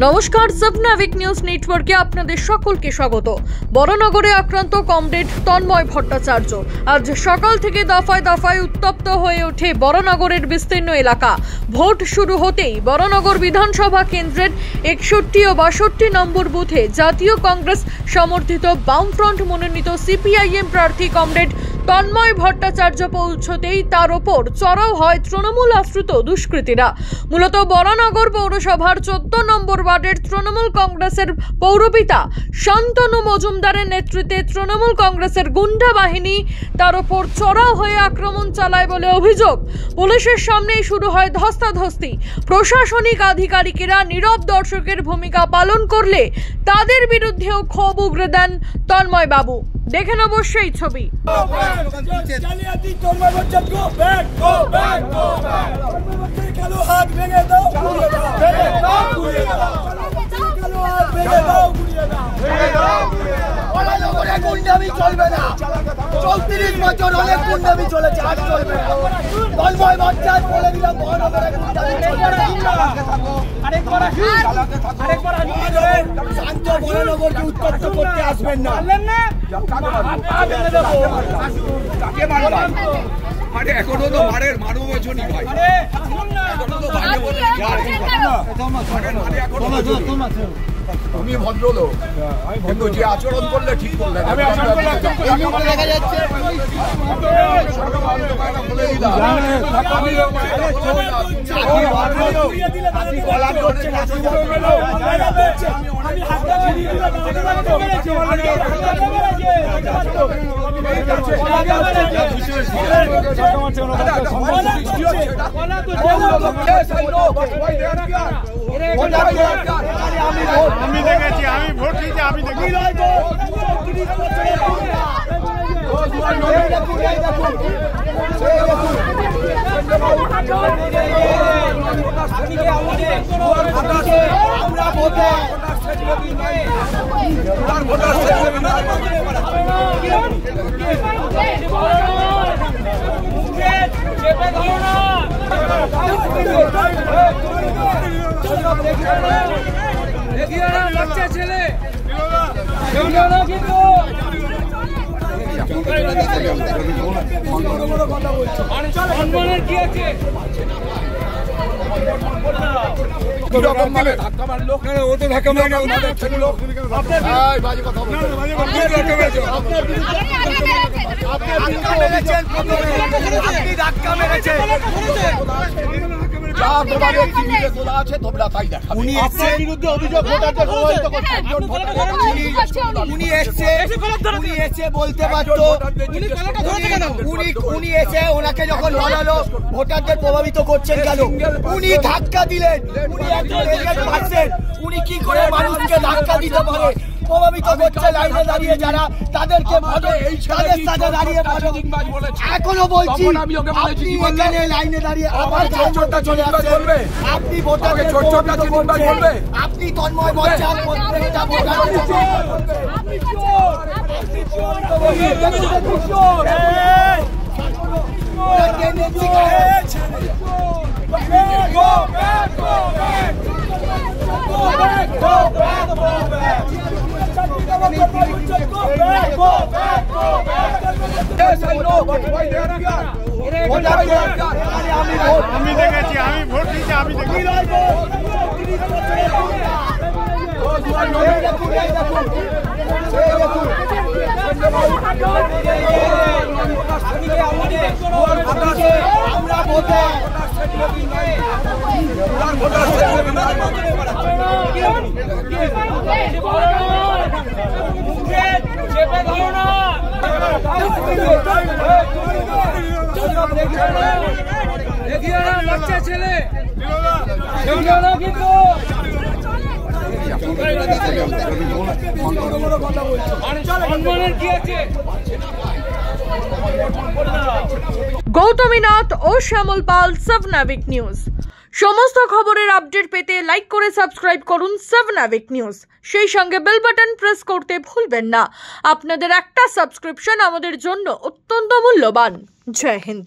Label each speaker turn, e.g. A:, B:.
A: নমস্কার, সাবনাভিক নিউজ নেটওয়ার্কে আপনাদের সকলকে স্বাগত। বড়নগরে আক্রান্ত কমরেড তন্ময় ভট্টাচার্য। আজ সকাল থেকে দফায় দফায় উত্তপ্ত হয়ে ওঠে বড়নগরের বিস্তীর্ণ এলাকা। ভোট শুরু হতেই বড়নগর বিধানসভা কেন্দ্রের 61 ও 62 নম্বর বুথে জাতীয় কংগ্রেস সমর্থিত বামফ্রন্ট মনোনীত সিপিআইএম প্রার্থী কমরেড তন্ময় ভট্টাচার্য পৌঁছতেই তার ওপর চড়াও হয় তৃণমূল আশ্রিত দুষ্কৃতীরা। মূলত বড়নগর পৌরসভার 14 নম্বর ওয়ার্ডের তৃণমূল কংগ্রেসের পৌরপিতা শান্তনু মজুমদারের নেতৃত্বে তৃণমূল কংগ্রেসের গুন্ডা বাহিনী তার ওপর চড়াও হয়ে আক্রমণ চালায় বলে অভিযোগ। পুলিশের সামনেই শুরু হয় ধস্তাধস্তি। প্রশাসনিক আধিকারিকেরা নীরব দর্শকের ভূমিকা পালন করলে তাদের বিরুদ্ধেও ক্ষোভ উগরে দেন তন্ময় বাবু। দেখেন অবশ্যই ছবি।
B: গুন্ডামি চলবে না, 34 বছর অনেক গুন্ডামি চলেছে, আজ চলবে না। তন্ময় ভট্টাচার্য বলে দিলাম, শান্ত বড়নগরকে উত্তপ্ত করতে আসবেন না।
C: আরে এখনো তো মারের মারো বছরই ভাই, তুমি ভদ্রলোক, কিন্তু যে আচরণ করলে ঠিক করলেন।
D: আমি দেখেছি, আমি ভোট দিয়েছি, আমি দেখি বাচ্চা ছেলে কি আছে
C: ধাক্কা মারলো, ও তো ধাক্কা মারে না, বাজে কথা ধাক্কা মেরেছে। উনি এসে বলতে পারতো, উনি এসে ওনাকে যখন বলালো ভোটারদের প্রভাবিত করছেন কেন, উনি ধাক্কা দিলেন। উনি একজন এজেন্ট পাচ্ছেন, উনি কি করে মানুষকে ধাক্কা দিতে পারে? প্রভাবিত করছে লাইনে দাঁড়িয়ে যারা, তাদেরকে তাদের সাথে দাঁড়িয়ে এখনো বলছি, আপনি এখানে লাইনে দাঁড়িয়ে আবার ছোটটা চলে আসছে, আপনি ভোটারকে প্রভাবিত করছেন, আপনি তন্ময় ভট্টাচার্য প্রত্যেকটা
D: আমি দেখেছি, আমি ভোট দিয়েছি, আমি দেখি বাচ্চা ছেলে কি আছে।
A: গৌতমী নাথ ও শ্যামল পাল, সাবনাভিক নিউজ। সমস্ত খবরের আপডেট পেতে লাইক করে সাবস্ক্রাইব করুন সাবনাভিক নিউজ। সেই সঙ্গে বেল বাটন প্রেস করতে ভুলবেন না। আপনাদের একটা সাবস্ক্রিপশন আমাদের জন্য অত্যন্ত মূল্যবান। জয় হিন্দ।